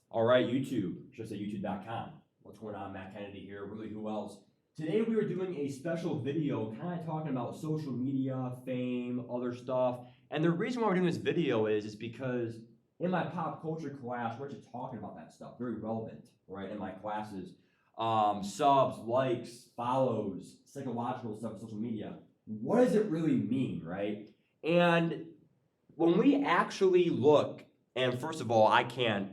All right, YouTube, just at youtube.com. What's going on? Matt Kennedy here. Really, who else? Today we are doing a special video kind of talking about social media, fame, other stuff. And the reason why we're doing this video is because in my pop culture class, we're actually talking about that stuff. Very relevant, right? In my classes. Subs, likes, follows, psychological stuff, social media. What does it really mean, right? And when we actually look, and first of all, I can't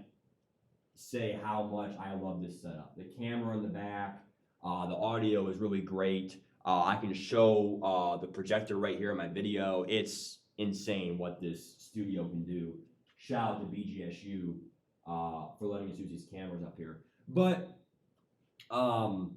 say how much I love this setup. The camera in the back, the audio is really great. I can show the projector right here in my video. It's insane what this studio can do. Shout out to BGSU for letting us use these cameras up here. But um,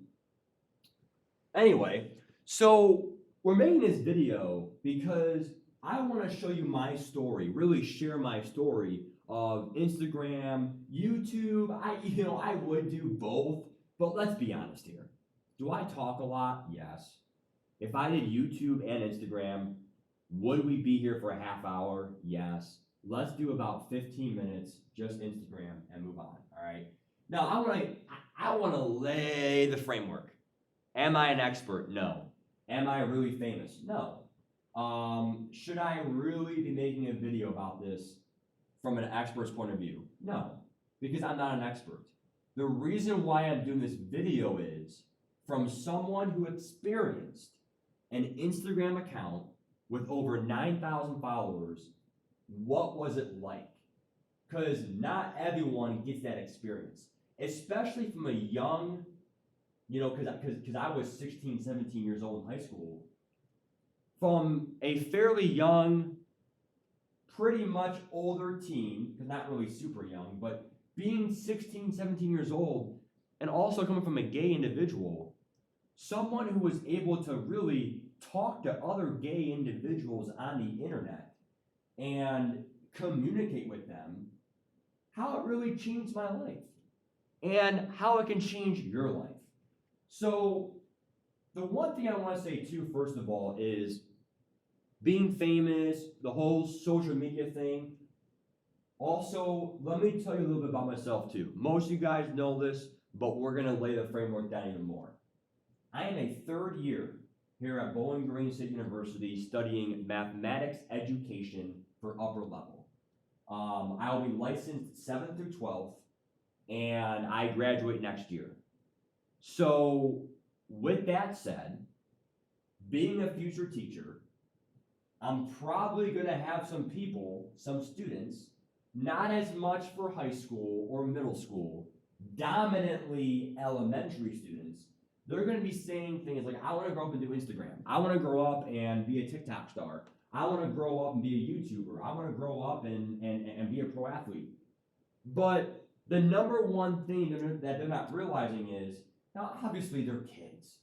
anyway, so we're making this video because I want to show you my story, really share my story of Instagram, YouTube. I would do both, but let's be honest here. Do I talk a lot? Yes. If I did YouTube and Instagram, would we be here for a half hour? Yes. Let's do about 15 minutes, just Instagram, and move on. All right. Now I want to lay the framework. Am I an expert? No. Am I really famous? No. Should I really be making a video about this from an expert's point of view? No, because I'm not an expert. The reason why I'm doing this video is from someone who experienced an Instagram account with over 9,000 followers. What was it like? Because not everyone gets that experience, especially from a young, because I was 16, 17 years old in high school. From a fairly young, pretty much older teen, because not really super young, but being 16, 17 years old, and also coming from a gay individual, someone who was able to really talk to other gay individuals on the internet and communicate with them, how it really changed my life and how it can change your life. So, the one thing I want to say too, first of all, is being famous, the whole social media thing. Also, let me tell you a little bit about myself too. Most of you guys know this, but we're going to lay the framework down even more. I am a third year here at Bowling Green State University studying mathematics education for upper level. I will be licensed 7th through 12th, and I graduate next year. So, with that said, being a future teacher, I'm probably going to have some people, some students, not as much for high school or middle school, dominantly elementary students. They're going to be saying things like, I want to grow up and do Instagram. I want to grow up and be a TikTok star. I want to grow up and be a YouTuber. I want to grow up and be a pro athlete. But the number one thing that they're not realizing is, now obviously they're kids.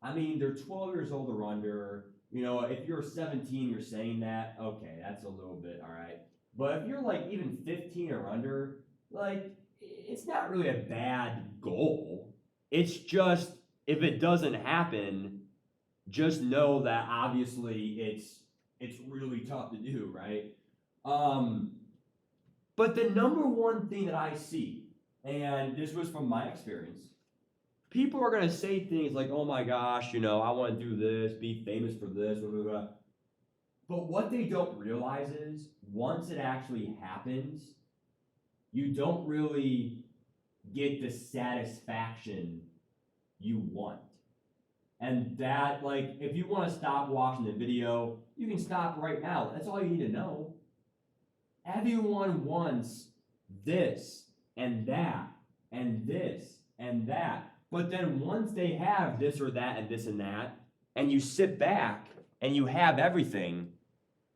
I mean, they're 12 years old or under. If you're 17, you're saying that, okay, that's a little bit, all right. But if you're like even 15 or under, like, it's not really a bad goal. It's just, if it doesn't happen, just know that obviously it's really tough to do, right? But the number one thing that I see, and this was from my experience, people are going to say things like, oh my gosh, I want to do this, be famous for this, blah, blah, blah. But what they don't realize is once it actually happens, you don't really get the satisfaction you want. And that, like, if you want to stop watching the video, you can stop right now. That's all you need to know. Everyone wants this and that and this and that. But then once they have this or that and this and that, and you sit back and you have everything,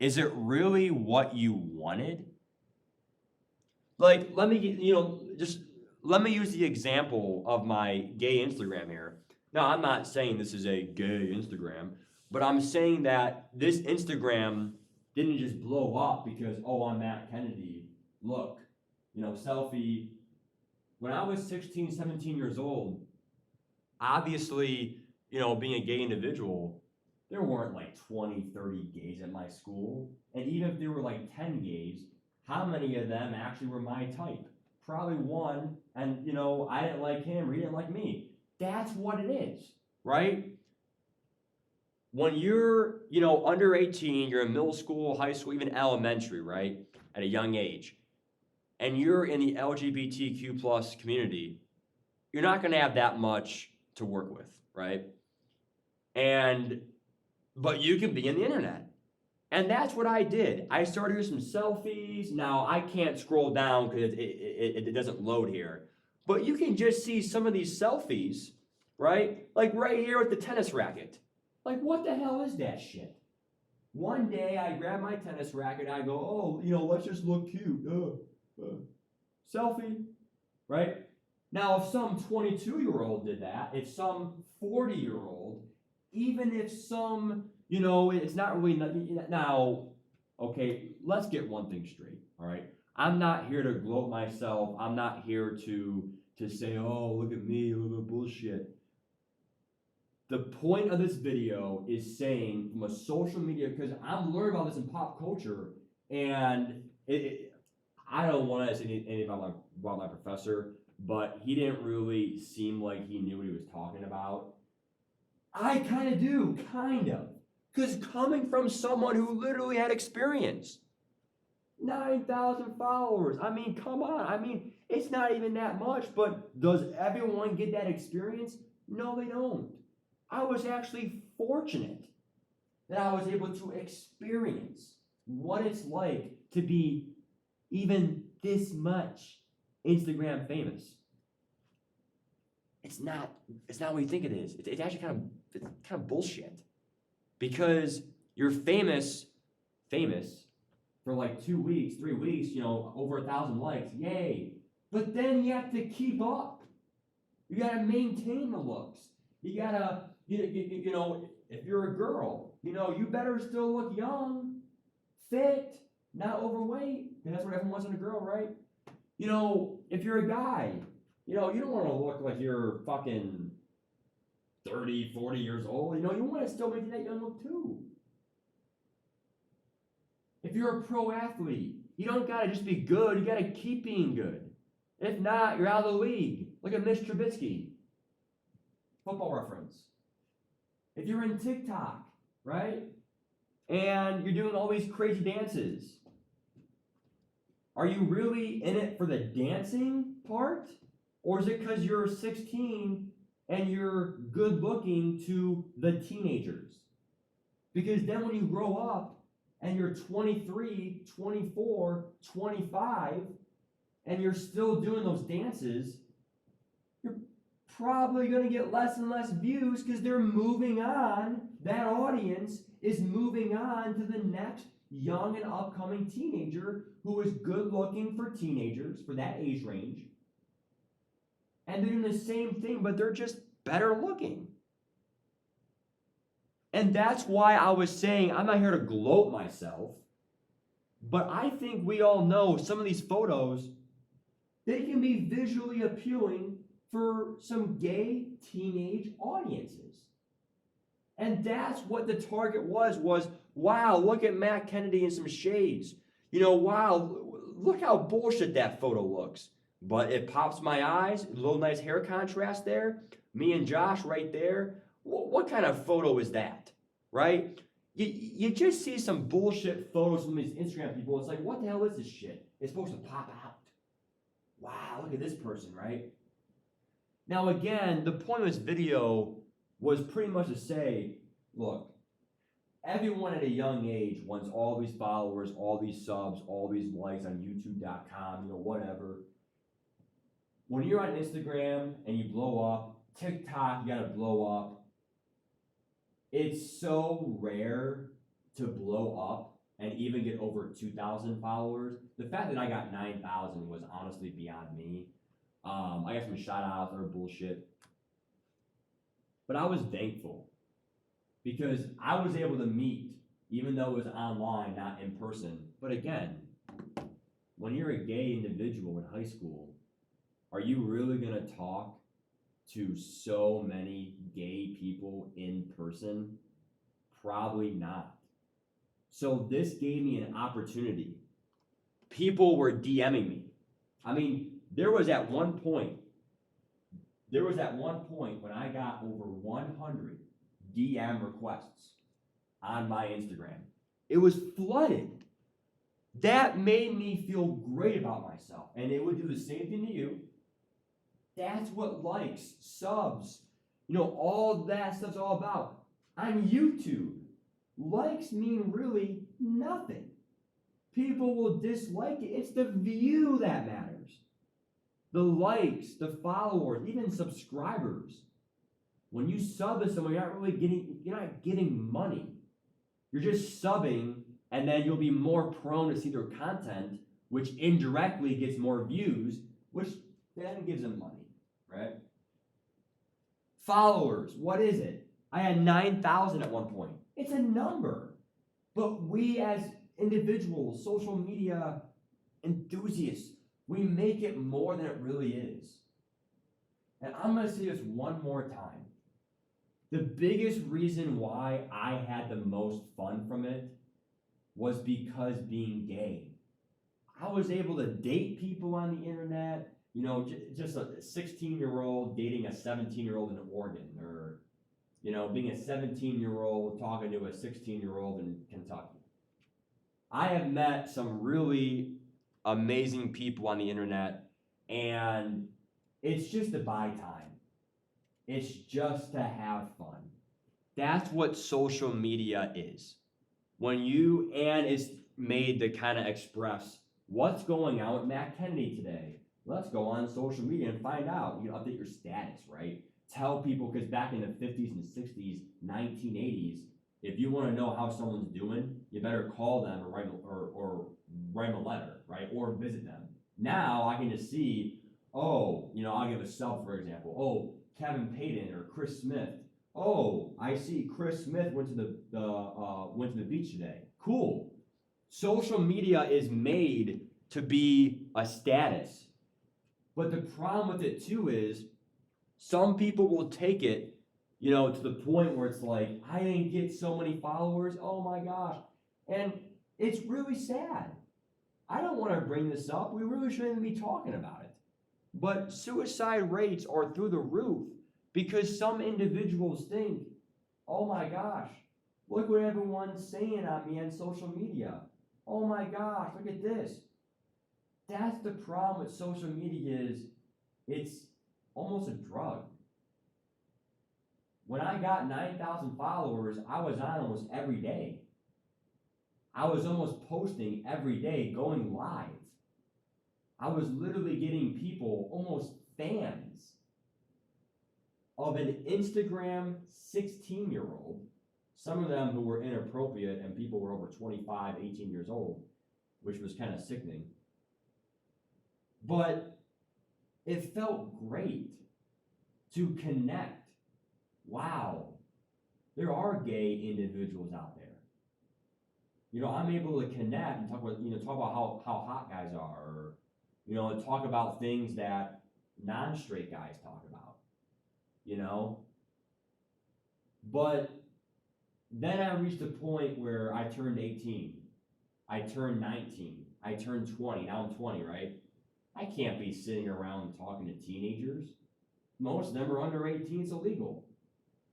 is it really what you wanted? Like, let me use the example of my gay Instagram here. Now, I'm not saying this is a gay Instagram, but I'm saying that this Instagram didn't just blow up because, oh, I'm Matt Kennedy. Look, selfie. When I was 16, 17 years old, obviously, being a gay individual, there weren't like 20, 30 gays at my school. And even if there were like 10 gays, how many of them actually were my type? probably won, and I didn't like him or he didn't like me. That's what it is, right? When you're, under 18, you're in middle school, high school, even elementary, right? At a young age, and you're in the LGBTQ plus community, you're not going to have that much to work with, right? But you can be in the internet. And that's what I did. I started doing some selfies. Now I can't scroll down because it doesn't load here. But you can just see some of these selfies, right? Like right here with the tennis racket. Like, what the hell is that shit? One day I grab my tennis racket, I go, oh, let's just look cute. Selfie, right? Now, if some 22-year-old did that, if some 40-year-old, even if some, it's not really, now, okay, let's get one thing straight, all right? I'm not here to gloat myself. I'm not here to say, oh, look at me, look at bullshit. The point of this video is saying from a social media, because I'm learning about this in pop culture, and I don't want to say anything about my professor, but he didn't really seem like he knew what he was talking about. I kind of do, because coming from someone who literally had experience, 9,000 followers. I mean, come on. I mean, it's not even that much, but does everyone get that experience? No, they don't. I was actually fortunate that I was able to experience what it's like to be even this much Instagram famous. It's not what you think it is. It's actually kind of bullshit. Because you're famous for like 2 weeks, 3 weeks, over 1,000 likes, yay. But then you have to keep up. You gotta maintain the looks. You gotta, if you're a girl, you better still look young, fit, not overweight, and that's what everyone wants in a girl, right? If you're a guy, you don't want to look like you're fucking 30, 40 years old. You want to still maintain that young look too. If you're a pro athlete, you don't gotta just be good, you gotta keep being good. If not, you're out of the league. Look at Mitch Trubisky. Football Reference. If you're in TikTok, right? And you're doing all these crazy dances, are you really in it for the dancing part? Or is it because you're 16 and you're good looking to the teenagers? Because then when you grow up and you're 23, 24, 25, and you're still doing those dances, you're probably going to get less and less views because they're moving on. That audience is moving on to the next young and upcoming teenager who is good looking for teenagers, for that age range. And they're doing the same thing, but they're just better looking. And that's why I was saying I'm not here to gloat myself, but I think we all know some of these photos, they can be visually appealing for some gay teenage audiences. And that's what the target was, wow, look at Matt Kennedy in some shades. Wow, look how bullshit that photo looks. But it pops my eyes, a little nice hair contrast there. Me and Josh right there. What kind of photo is that, right? You just see some bullshit photos from these Instagram people. It's like, what the hell is this shit? It's supposed to pop out. Wow, look at this person, right? Now again, the point of this video was pretty much to say, look, everyone at a young age wants all these followers, all these subs, all these likes on YouTube.com, whatever. When you're on Instagram and you blow up, TikTok, you gotta blow up. It's so rare to blow up and even get over 2,000 followers. The fact that I got 9,000 was honestly beyond me. I got some shout outs that are bullshit. But I was thankful because I was able to meet, even though it was online, not in person. But again, when you're a gay individual in high school, are you really gonna talk to so many gay people in person? Probably not. So this gave me an opportunity. People were DMing me. I mean, There was at one point when I got over 100 DM requests on my Instagram. It was flooded. That made me feel great about myself. And it would do the same thing to you. That's what likes, subs, all that stuff's all about. On YouTube, likes mean really nothing. People will dislike it. It's the view that matters. The likes, the followers, even subscribers. When you sub to someone, you're not getting money. You're just subbing, and then you'll be more prone to see their content, which indirectly gets more views, which then gives them money, right? Followers, what is it? I had 9,000 at one point. It's a number. But we as individuals, social media enthusiasts, we make it more than it really is. And I'm going to say this one more time. The biggest reason why I had the most fun from it was because being gay. I was able to date people on the internet, just a 16-year-old dating a 17-year-old in Oregon, or, being a 17-year-old talking to a 16-year-old in Kentucky. I have met some really amazing people on the internet, and it's just to buy time. It's just to have fun. That's what social media is. And it's made to kind of express what's going on with Matt Kennedy today. Let's go on social media and find out. Update your status, right? Tell people, because back in the 50s and 60s, 1980s, if you want to know how someone's doing, you better call them or write a letter, right? Or visit them. Now I can just see, I'll give a sub, for example. Kevin Payton or Chris Smith. I see Chris Smith went to the beach today. Cool. Social media is made to be a status. But the problem with it too is some people will take it, to the point where it's like, I didn't get so many followers. Oh my gosh. And it's really sad. I don't want to bring this up. We really shouldn't be talking about it. But suicide rates are through the roof because some individuals think, oh my gosh, look what everyone's saying on me on social media. Oh my gosh, look at this. That's the problem with social media is it's almost a drug. When I got 9,000 followers, I was on almost every day. I was almost posting every day, going live. I was literally getting people, almost fans, of an Instagram 16-year-old, some of them who were inappropriate, and people were over 25, 18 years old, which was kind of sickening. But it felt great to connect. Wow, there are gay individuals out there. I'm able to connect and talk about how hot guys are, or, talk about things that non-straight guys talk about, But then I reached a point where I turned 18, I turned 19, I turned 20, now I'm 20, right? I can't be sitting around talking to teenagers. Most of them are under 18, it's illegal.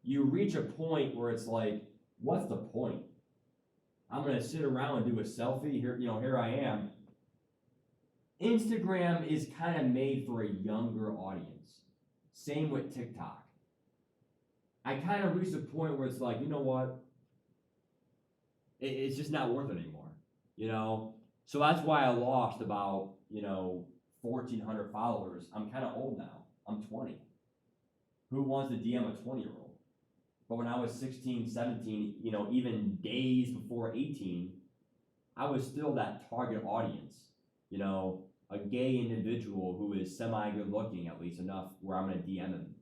You reach a point where it's like, what's the point? I'm going to sit around and do a selfie. Here I am. Instagram is kind of made for a younger audience. Same with TikTok. I kind of reached a point where it's like, you know what? It's just not worth it anymore, So that's why I lost about, 1,400 followers. I'm kind of old now. I'm 20. Who wants to DM a 20-year-old? But when I was 16, 17, even days before 18, I was still that target audience. A gay individual who is semi-good looking, at least enough where I'm going to DM him.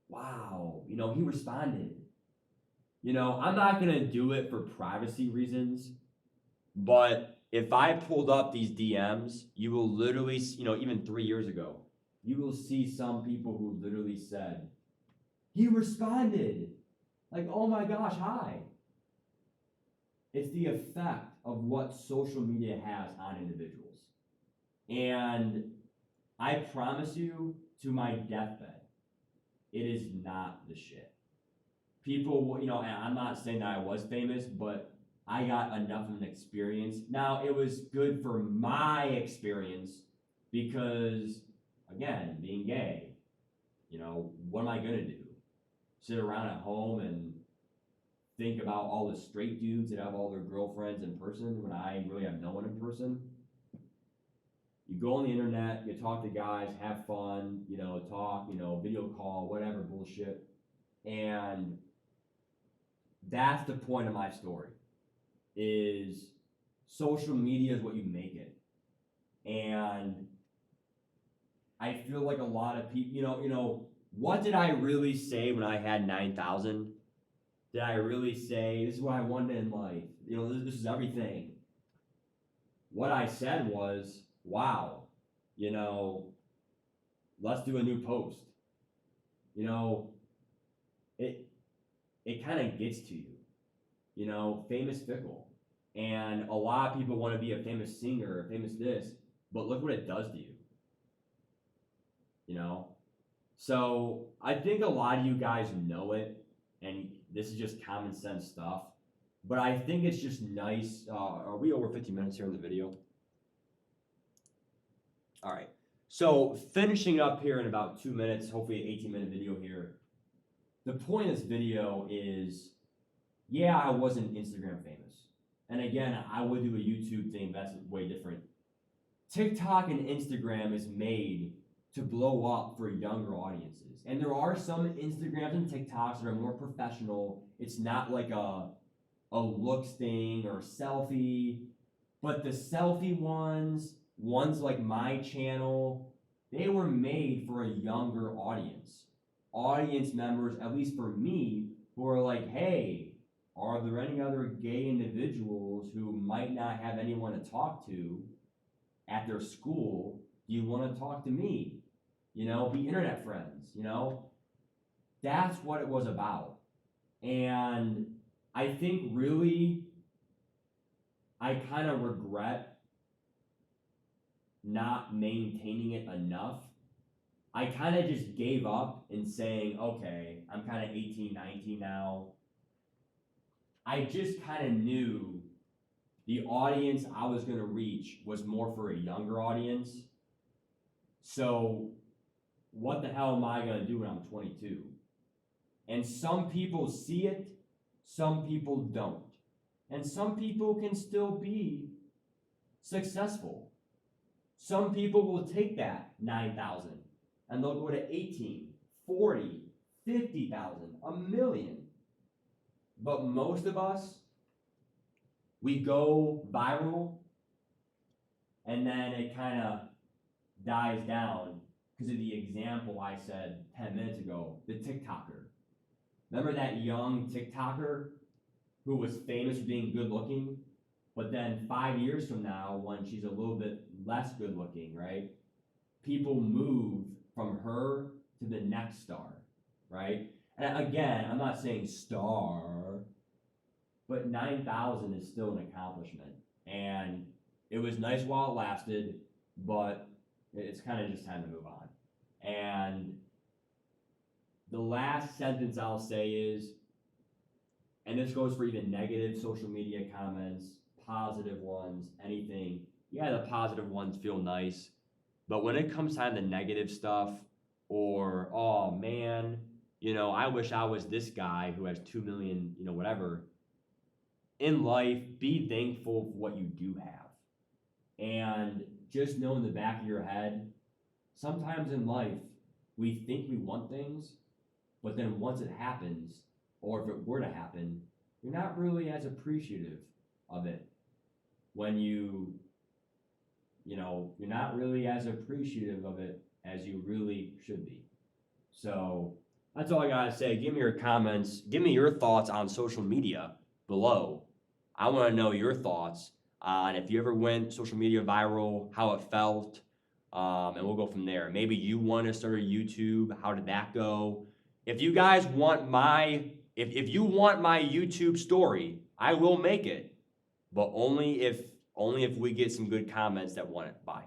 Wow, he responded. I'm not going to do it for privacy reasons, but if I pulled up these DMs, you will literally, even 3 years ago, you will see some people who literally said, he responded. Like, oh my gosh, hi. It's the effect of what social media has on individuals. And I promise you, to my deathbed, it is not the shit. People, and I'm not saying that I was famous, but I got enough of an experience. Now, it was good for my experience because, again, being gay, what am I gonna do? Sit around at home and think about all the straight dudes that have all their girlfriends in person when I really have no one in person? You go on the internet, you talk to guys, have fun, talk, video call, whatever bullshit. And that's the point of my story, is social media is what you make it. And I feel like a lot of people, what did I really say when I had 9,000? Did I really say, this is what I wanted in life? This is everything. What I said was, wow, let's do a new post. It kind of gets to you, famous fickle. And a lot of people want to be a famous singer, a famous this, but look what it does to you. So I think a lot of you guys know it, and this is just common sense stuff, but I think it's just nice. Are we over 50 minutes here in the video? All right. So finishing up here in about 2 minutes, hopefully an 18-minute video here. The point of this video is, yeah, I wasn't Instagram famous. And again, I would do a YouTube thing, that's way different. TikTok and Instagram is made to blow up for younger audiences. And there are some Instagrams and TikToks that are more professional. It's not like a looks thing or selfie, but the selfie ones like my channel, they were made for a younger audience. Audience members, at least for me, who are like, hey, are there any other gay individuals who might not have anyone to talk to at their school? Do you want to talk to me? Be internet friends, That's what it was about. And I think really, I kind of regret not maintaining it enough. I kind of just gave up in saying, okay, I'm kind of 18, 19 now. I just kind of knew the audience I was going to reach was more for a younger audience. So what the hell am I going to do when I'm 22? And some people see it, some people don't. And some people can still be successful. Some people will take that 9,000 and they'll go to 18, 40, 50,000, a million. But most of us, we go viral and then it kind of dies down because of the example I said 10 minutes ago, the TikToker. Remember that young TikToker who was famous for being good looking, but then 5 years from now, when she's a little bit less good looking, right? People move from her to the next star, right? And again, I'm not saying star, but 9,000 is still an accomplishment. And it was nice while it lasted, but it's kind of just time to move on. And the last sentence I'll say is, and this goes for even negative social media comments, positive ones, anything. Yeah, the positive ones feel nice. But when it comes time to negative stuff, or, oh man, I wish I was this guy who has 2 million, whatever. In life, be thankful for what you do have. And just know in the back of your head, sometimes in life, we think we want things, but then once it happens, or if it were to happen, you're not really as appreciative of it. When you're not really as appreciative of it as you really should be. So that's all I gotta say. Give me your comments. Give me your thoughts on social media below. I want to know your thoughts on if you ever went social media viral, how it felt, and we'll go from there. Maybe you want to start a YouTube. How did that go? If you guys want if you want my YouTube story, I will make it, but only if we get some good comments that want it. Bye.